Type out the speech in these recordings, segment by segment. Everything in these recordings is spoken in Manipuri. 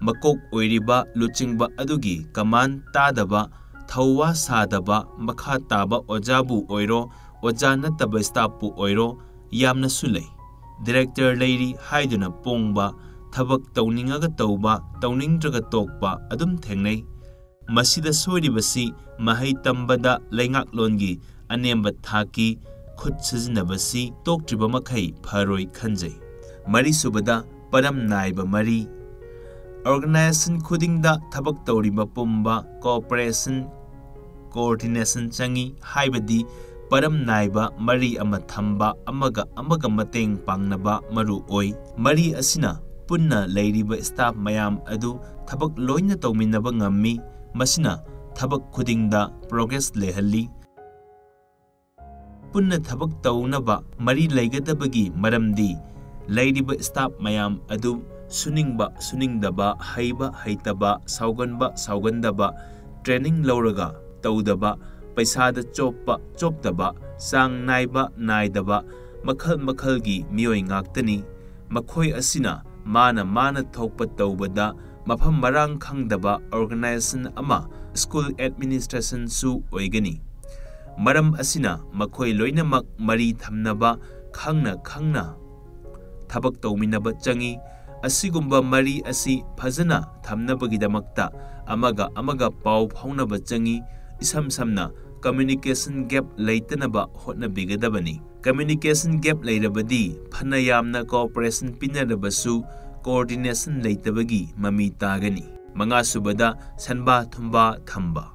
makok oiriba luchingba adugi kaman tadaba thauwa sadaba makha taba ojabu oiro oja nataba staff pu oiro yamna sulei director leiri haiduna pongba thabak tawningaga tawba tawningdraga tokpa adum thengnei masida soiribasi mahai tambada leingaklongi anemba thaki khut sizinabasi toktriba makhai pharoi khanjai mari subada param naiba mari organization khudingda thabak tawriba pumba cooperation coordination changi haibadi param naiba mari ama thamba amaga mateng pangnaba maru oi mari asina punna leiriba staff mayam adu thabak loina tawminaba ngammi masina thabak khudingda progress lehalli punna thabak tawnaba mari leigadabagi maramdi leiriba staff mayam adu suningdaba haiba haitaba saugandaba training lauraga tawdaba paisada chopdaba sang naidaba makhalgi miyoi ngaktani makhoi asina mana thokpa tawbada mafam marang khangdaba organization ama school administration su oigani maram asina makhoi loinamak mari thamnaba khangna thabak tawminaba changi asigumba mari asi phajana thamnabagidamakta amaga pau phaunaba changi isam samna communication gap leitanaba hotnabigadabani communication gap leirabadi phana yamna cooperation pinarabasu coordination leitabagi mami tagani manga subada sanba thumba thamba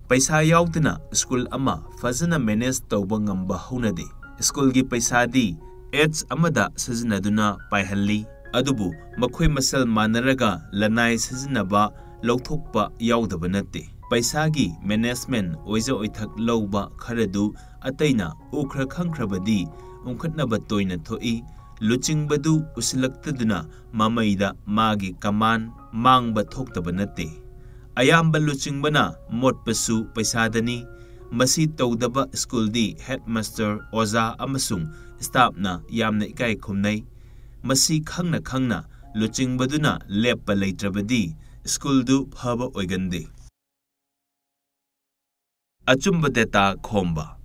paisa yaudna school ama fazana manage tawba ngamba haunade school gi paisa di h amada sajinaduna paihalli adubu makhoi masal manaraga lanai sajinaba lawthokpa yaudaba natte paisa gi management oiza oithak lawba kharadu ataina ukhra khangkhrabadi umkhatnaba toina thoi luchingbadu usilaktaduna mamaida magi kaman mangba thoktaba natte ayamba luchingbana motpasu paisadani masi tawdaba school di headmaster oza amasung staff na yamna ikai khumnai masi khangna luchingbaduna leppa leitrabadi school du phaba oigande achumba data khomba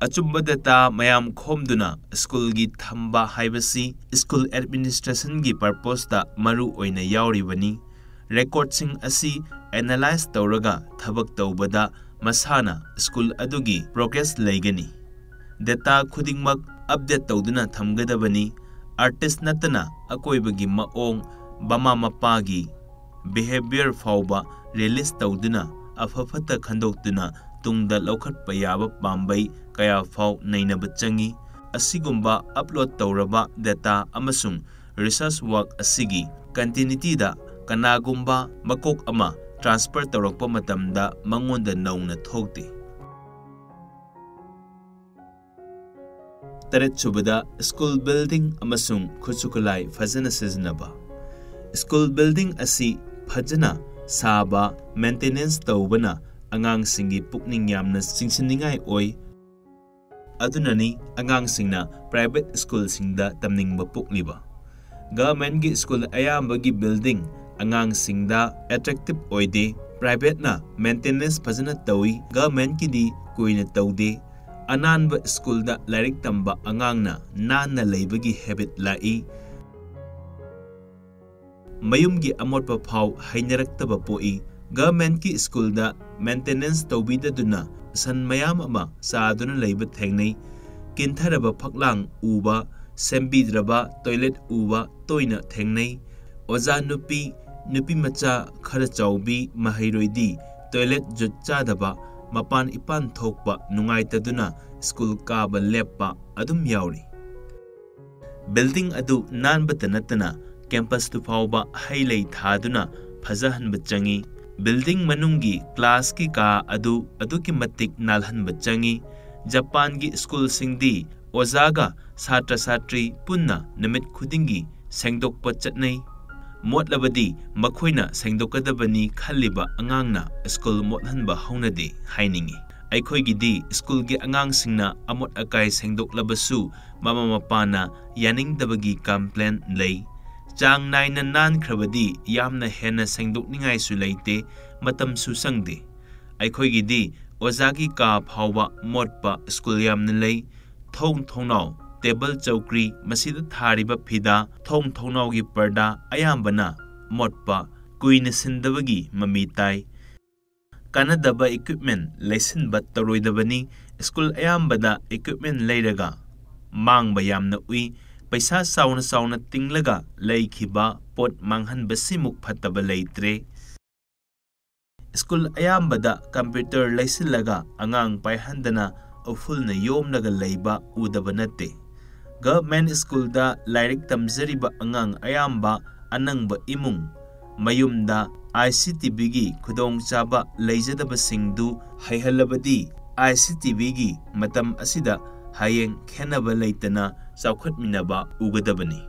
achumba data mayam khomduna school gi thamba haibasi school administration gi purpose ta maru oina yauribani record sing asi analyze tawraga thabak tawbada masana school adugi progress leigani data khudingmak update tawduna thamgadabani artist natana akoibagi maong bama mapagi behavior fauba release tawduna afafata khandokduna tungda laukhatpa yaba pambai kaya fau nainaba changi asigumba upload tawraba data amasung research work asigi continuity da kanagumba makok ama transfer tawrakpa matamda mangonda nauna thokte taret subada school building amasung khuchukulai fajana siznaba school building asi fajana saba maintenance tawbana angang singi pukning yamna singsiningai oi adunani angang singna private school singda tamningba pukliba government gi school ayamba gi building angang singda attractive oide private na maintenance fajana tawi government gi di koina tawde ananba school da lairik tamba angangna nanna leibagi habit lai mayumgi amotpa phau hainaraktaba poi government ki school da maintenance tawbida duna san mayam ama saaduna leiba thengnei kintharaba phaklang uba sembidraba toilet uba toina thengnei oja nupi macha khara chawbi mahairoidi toilet jutchadaba mapan ipan thokpa nungaitaduna school kaba leppa adum yauri building adu nanbata natana campus tu phauba hailei thaduna phajahanba changi building manungi class ki ka adu ki matik nalhanba changi japan gi school singdi ozaga satra satri punna namit khudingi sengdokpa chatnei motlabadi makhoina sengdokadabani khaliba angangna school mothanba haunade hainingi aikhoigidi school gi angang singna amot akai sengdoklabasu mama mapana yaningdabagi complaint lei Chang naina nankrabadi yamna henna sengdokningaisu leite matamsu sangde. Aikhoigidi ozagi ka phawba motpa school yamna lei thongnau table chowkri masida thariba phida thongnau gi parda ayambana motpa kuina sindabagi mami tai. Kanadaba equipment leisinba taroidabani school ayambada equipment leiraga mangba yamna ui paisa sauna tinglaga leikhiba pot manghanba simuk phataba leitre. School ayambada computer leisilaga angang paihandana ofulna yomnaga leiba udaba natte. Government school da lairik tamzariba angang ayamba anangba imung mayumda ICTV gi khudong chaba leijadaba singdu haihalabadi ICTV gi matam asida hayeng khenaba leitana chawkhatminaba ugadabani.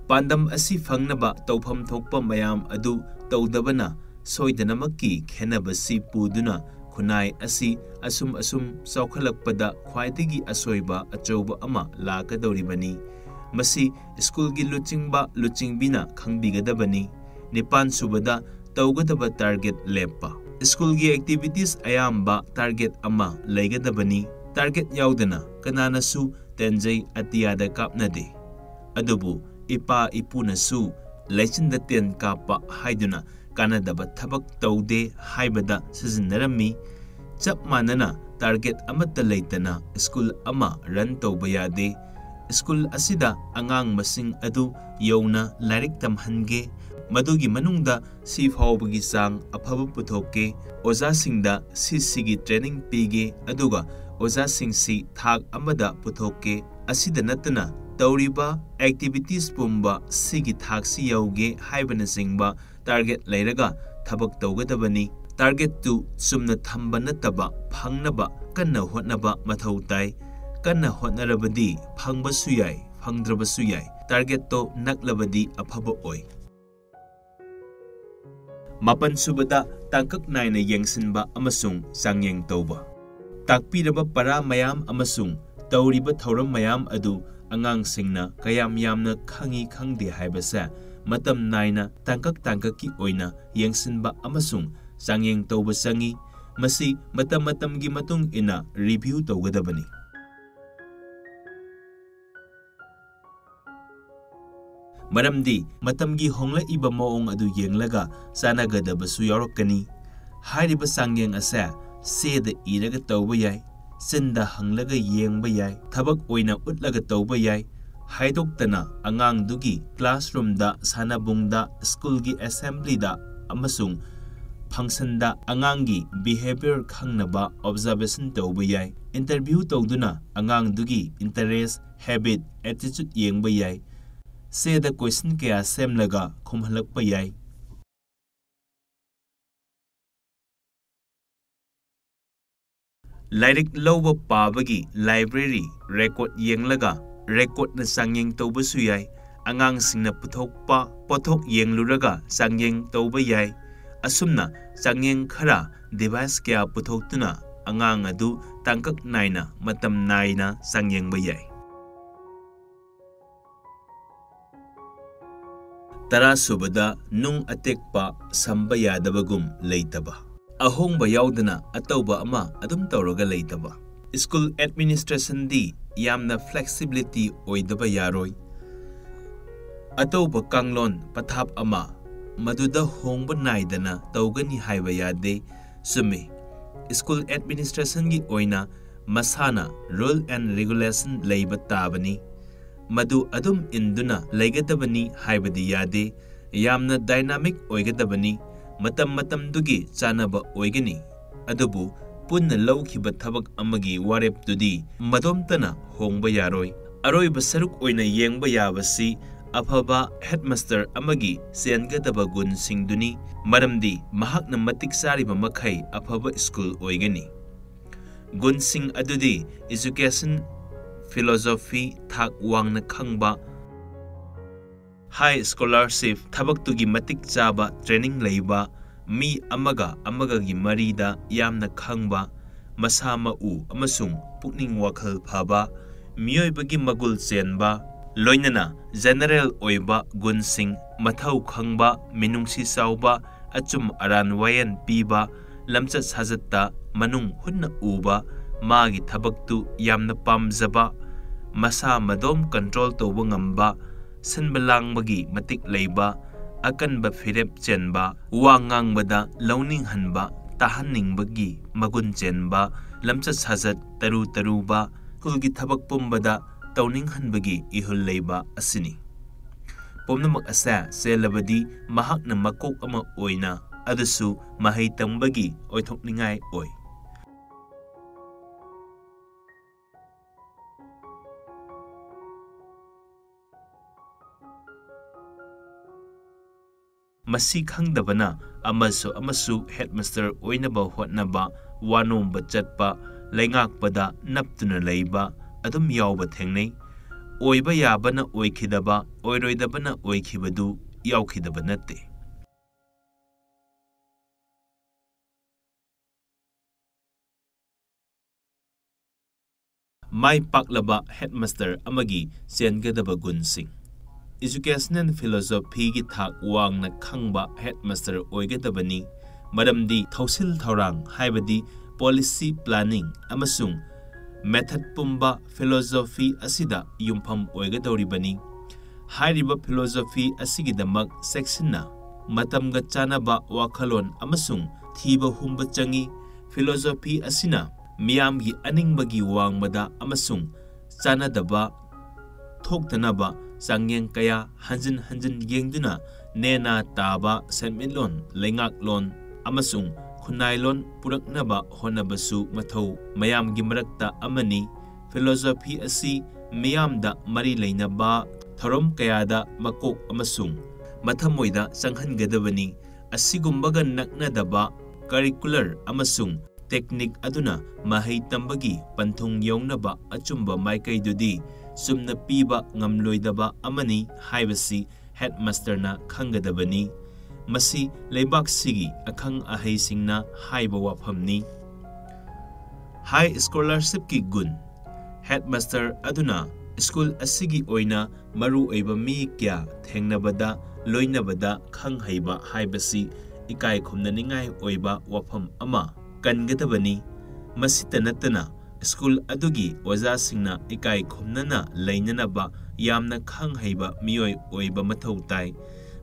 Pandam asi fangnaba tawpham thokpa mayam adu tawdabana soidanamaki khenaba si puduna khunai asi asum chawkhalakpada khwaidagi asoiba achauba ama lakadoribani. Masi school gi luchingbina khangbigadabani. Nipan subada tawgadaba target lepa. School gi activities ayamba target ama leigadabani. Target yaudana kananasu tenjay atiyada kapnade. Adubu ipa ipunasu leichinda ten kapa haiduna kanadaba thabak tawde haibada sizinarami. Chap manana target amata leitana school ama run tawba yade. School asida angang masing adu yawna lairik tamhange. Madugi manungda si fawbagi sang afaba puthokke. Oza singda sigi training pige aduga oza singsi thak amada puthokke. Asida natana tawriba activities pumba sigi thak si yauge haibana singba target leiraga thabak tawgadabani. Target tu sumna thamba nataba phangnaba kanna hotnaba mathau tai. Kanna hotnarabadi phangba suyai phangdraba suyai. Target to naklabadi afaba oi. Mapan subada tangkak naina yengsinba amasung sangyeng tawba. Takpiraba para mayam amasung tawriba thauram mayam adu angang singna kayam yamna khangi khangde haibasa matam naina tangkak ki oina yengsinba amasung sangyeng tawba sangi. Masi matam gi matung ina review tawgadabani. Maramdi matamgi hongla iba moong adu yenglaga sanagadabasu yaurokani. Hairiba sangyeng asa seda iraga tawba yai, sinda hanglaga yengba yai, thabak oina utlaga tawba yai. Haidoktana angang dugi classroom da sanabungda school gi assembly da amasung function da angangi behavior khangnaba observation tawba yai. Interview tawduna angang dugi interest, habit, attitude yengba yai. Seda question kaya semlaga khumhalakpa yai. Lairik lawba pabagi library record yenglaga record na sangyeng tawba su yai. Angang singna puthokpa pothok yengluraga sangyeng tawba yai. Asumna sangyeng khara device kaya puthoktuna angang adu tangkak naina matam naina sangyeng ba yai. Tara subada nung atekpa samba yadabagum leitaba. Ahongba yaudana atawba ama adum tawraga leitaba. School administration di yamna flexibility oidaba yaroi. Atawba kanglon pathap ama maduda hongba naidana tawgani haiba yade. Sumi school administration gi oina masana rule and regulation leiba tabani. Madu adum induna leigadabani haibadi yade. Yamna dynamic oigadabani. Matam dugi chanaba oigani. Adubu punna lawkhiba thabak amagi warep tudi madomtana hongba yaroi. Aroiba saruk oina yengba yabasi afaba headmaster amagi sengadaba gun singduni. Maramdi mahakna matik sariba makai afaba school oigani. Gun sing adudi education philosophy thak wangna khangba, high scholarship thabak tugi matik chaba training leiba, mi amaga gi marida yamna khangba, masama u amasung pukning wakhal phaba, miyoi bagi magul chenba, loinana general oiba gunsing mathau khangba minungsi sauba achum aran wayan piba lamchat sajatta manung hunna uba magi thabaktu yamna pamjaba masa madom control tawba ngamba sinbalangmagi matik leiba akanba firep chenba wangangbada launing hanba tahanningbagi magun chenba lamchat sajat taru taruba hulgi thabak pumbada tawning hanbagi ihul leiba asini pomnamak asa selabadi mahakna makok ama oina adasu mahai tambagi oithokningai oi masi khangdabana amasu headmaster oinaba hotnaba wanomba chatpa leingakpada naptuna leiba adum yawba thengnei oiba yabana oikhidaba oiroidabana oikhibadu yawkhidaba natte mai paklaba headmaster amagi chengadaba gunsing educational philosophy gi thak wangna khangba headmaster oigadabani maramdi thausil thaurang haibadi policy planning amasung method pumba philosophy asida yumpham oigadoribani hairiba philosophy asigidamak section na matamga chanaba wakhalon amasung thiba humba changi philosophy asina miyamgi aningbagi wangmada amasung chanadaba thoktanaba sangyeng kaya hanjin yengduna nena taba senmitlon lengaklon amasung khunailon puraknaba honabasu mathau mayamgi marakta amani philosophy asi miyamda mari leinaba thorom kayada makok amasung mathamoida sanghangadabani asigumbaga naknadaba curricular amasung technique aduna mahai tambagi panthung yongnaba achumba maikaidudi sumna piba ngamloidaba amani haibasi headmaster na khangadabani masi leibak sigi akhang ahai singna haiba waphamni high scholarship ki gun headmaster aduna school asigi oina maru oiba mi kya thengnabada loinabada khang haiba haibasi ikai khumnaningai oiba wafam ama kangadabani masita natana school adugi oza singna ikai khumnana leinanaba yamna khang haiba mioi oiba mathau tai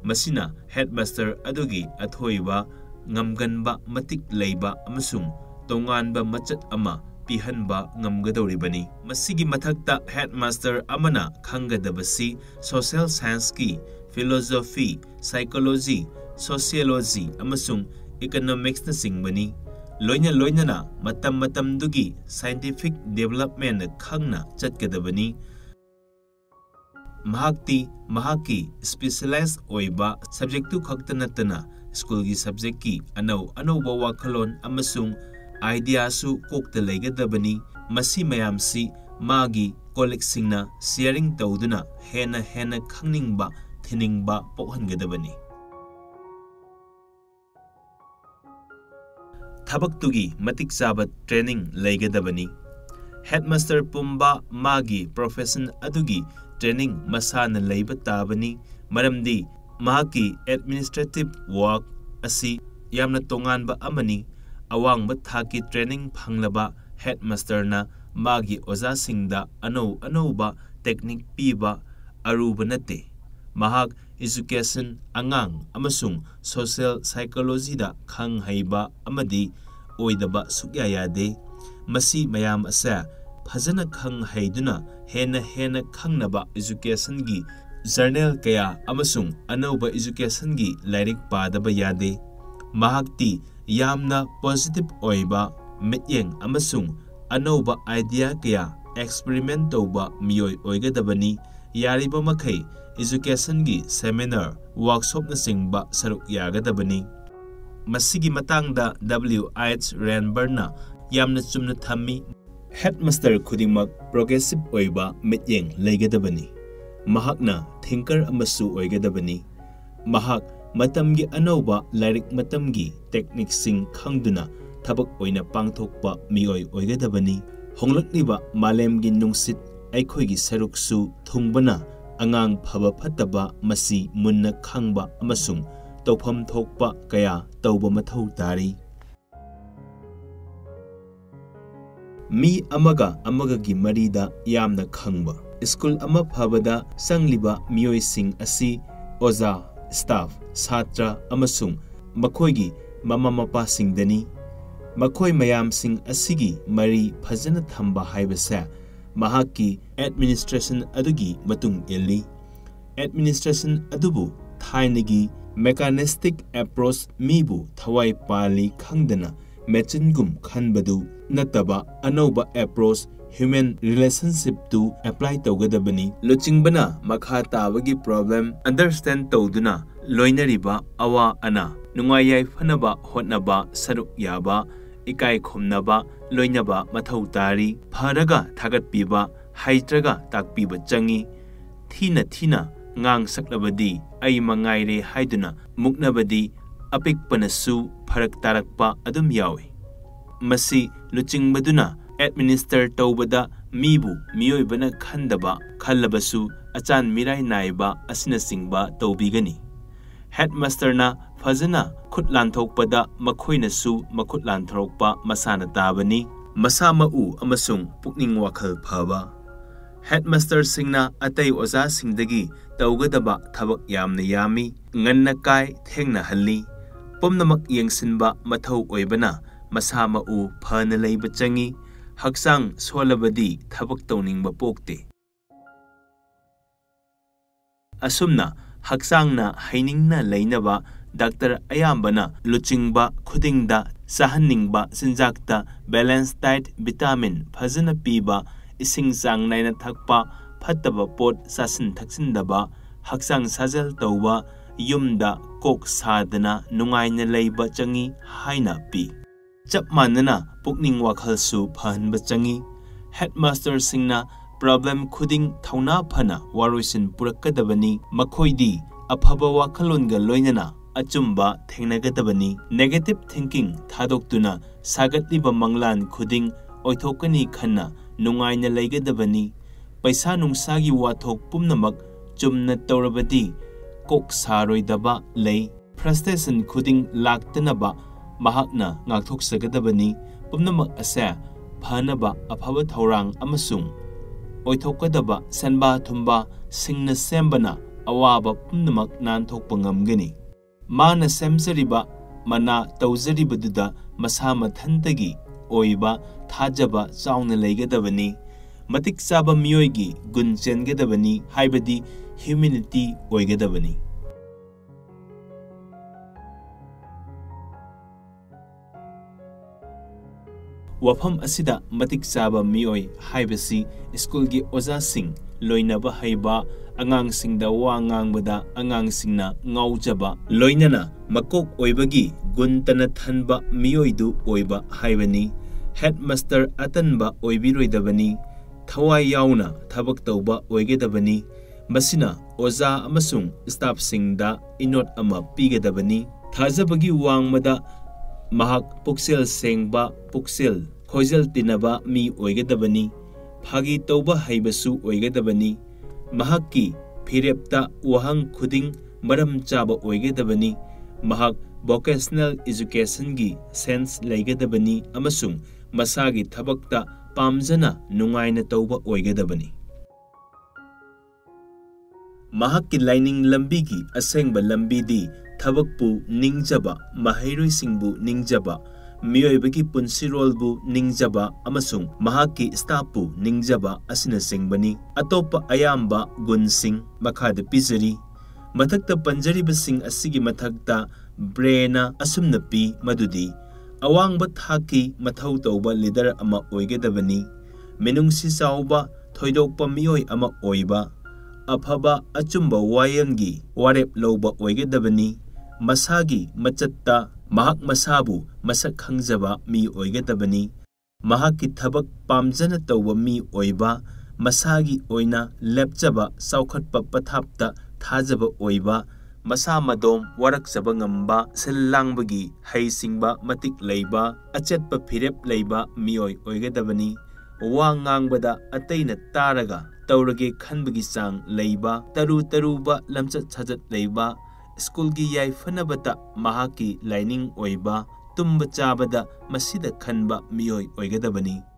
masina headmaster adugi athoiba ngamganba matik leiba amasung tonganba machat ama pihanba ngamgadoribani masigi mathakta headmaster amana khangadabasi social science ki philosophy psychology sociology amasung economics na singbani loina matam dugi scientific development khangna chatgadabani mahaki specialized oiba subject tu khaktanatana school gi subject ki anau ba wakhalon amasung idea su kokta leigadabani masi mayamsi magi colleague singna sharing tawduna hena khangningba thiningba pokhangadabani thabak tugi matik chaba training leigadabani headmaster pumba magi profession adugi training masana leiba tabani maramdi mahaki administrative work asi yamna tonganba amani awangba thaki training phanglaba headmaster na magi oza singda anauba technique piba aruba nate mahak education angang amasung social psychology da khang haiba amadi oidaba sukya yade masi mayam asa phajana khang haiduna hena khangnaba education gi journal kaya amasung anauba education gi lairik padaba yade mahakti yamna positive oiba mityeng amasung anauba idea kaya experiment tauba miyoi oigadabani yariba makai education gi seminar workshop na singba saruk yagadabani masigi matangda W.H. Renberna yamna chumna thammi headmaster khudingmak progressive oiba mityeng leigadabani mahakna thinker amasu oigadabani mahak matamgi anauba lairik matamgi technique sing khangduna thabak oina pangthokpa mioi oigadabani honglakliba malemgi nungsit aikhoigi saruksu thungbana angang phaba phattaba masi munna khangba amasung tawpham thokpa kaya tawba mathau tari. Mi amaga gi marida yamna khangba. School ama phabada sangliba miyoi sing asi oza, staff, satra amasung makhoigi mama mapa singdani. Makhoi mayam sing asigi mari phajana thamba haibasa mahaki administration adugi matung illi. Administration adubu thainagi mechanistic approach mibu thawai pali khangdana machine-gum khanbadu nataba anauba approach human relationship to apply tawgadabani. Luchingbana makha tabagi problem understand tawduna loinariba awa ana nungayai phanaba hotnaba saruk yaba ikai khomnaba loinaba mathau tari. Pharaga thagatpiba haitraga takpiba changi. Thina ngang saklabadi ai mangaire haiduna muknabadi apikpanasu pharak tarakpa adum yawi. Masi luchingbaduna administer tawbada mibu miyoibana khandaba khallabasu achan mirai naiba asina singba tawbigani. Headmaster na fazana khut lanthokpada makhoinasu makhut lanthorokpa masana tabani. Masa mau amasung pukning wakhal phaba. Headmaster singna atay oza singdagi tawgadaba thabak yamna yami nganna kai thengna halli. Pumnamak yengsinba mathau oibana masa mau phana leiba changi. Haksang solabadi thabak tawningba pokte. Asumna haksangna hainingna leinaba Dr. Ayambana luchingba khudingda sahaningba sinjakta balanced diet vitamin phajana piba ising sang naina thakpa phattaba pot sasin thaksindaba haksang sajal tawba yumda kok sadana nungaina leiba changi haina pi. Chap manana pukning wakhalsu phahanba changi. Headmaster singna problem khuding thauna phana waroisin purakadabani. Makhoidi aphaba wakhalonga loinana achumba thengnagadabani. Negative thinking thadoktuna sagatliba manglan khuding oithokani khanna nungaina leigadabani. Paisa nungsagi wathok pumnamak chumna tawrabadi kok saroidaba lei. Frustration khuding laktanaba mahakna ngakthoksagadabani. Pumnamak asa phanaba aphaba thorang amasung oithokadaba sanba thumba singna sembana awaba pumnamak nanthokpa ngamgani. Mana semjariba mana tawjaribaduda masa mathantagi oiba thajaba chauna leigadabani. Matik chaba miyoigi gun chengadabani haibadi humanity oigadabani. Wafam asida matik chaba miyoi haibasi school gi oza sing loinaba haiba angang singda wa ngangbada angang singna ngaujaba loinana makok oibagi guntana thanba miyoidu oiba haibani. Headmaster atanba oibiroidabani. Thawai yauna thabak tawba oigedabani. Masina oza amasung staff singda inot ama pigadabani. Thajabagi wangmada mahak puksel sengba puksel khojal tinaba mi oigedabani. Phagi tawba haibasu oigedabani. Mahakki phirepta wahang khuding maram chaba oigedabani. Mahak vocational education gi sense leigedabani amasung masagi thabakta pamjana nungaina tawba oigedabani. Mahakki lining lambigi asengba lambidi thabakpu ningjaba mahairoi singbu ningjaba miyoibagi punsirolbu ningjaba amasung mahakki staffpu ningjaba asina singbani. Atopa ayamba gunsing makhada pizari. Mathakta panjaribasing asigi mathakta braina asumna pi madudi awangba thaki mathau tawba leader ama oigedabani. Menungsi chawba thoidokpa miyoi ama oiba afaba achumba wayangi warep lawba oigedabani. Masagi machatta mahak masabu masak khangjaba mi oigedabani. Mahakki thabak pamjana tawba mi oiba masagi oina lepchaba saukhatpa pathapta thajaba oiba masa madom warakjaba ngamba silangbagi haisingba matik leiba achetpa phirep leiba mioi oigedabani. Wa ngangbada ataina taraga ꯇꯧꯔꯒꯦ ꯈꯟꯕꯒꯤ ꯆꯥꯡ ꯂꯩꯕ, ꯇꯔꯨꯕ ꯂꯝꯆꯠ ꯁꯥꯖꯠ ꯂꯩꯕ, ꯁ꯭ꯀꯨꯜꯒꯤ ꯌꯥꯏꯐꯅꯕꯇ ꯃꯍꯥꯛꯀꯤ ꯂꯥꯏꯅꯤꯡ ꯑꯣꯏꯕ, ꯇꯨꯝꯕ ꯆꯥꯕꯗ ꯃꯁꯤꯗ ꯈꯟꯕ ꯃꯤꯑꯣꯏ ꯑꯣꯏꯒꯗꯕꯅꯤ꯫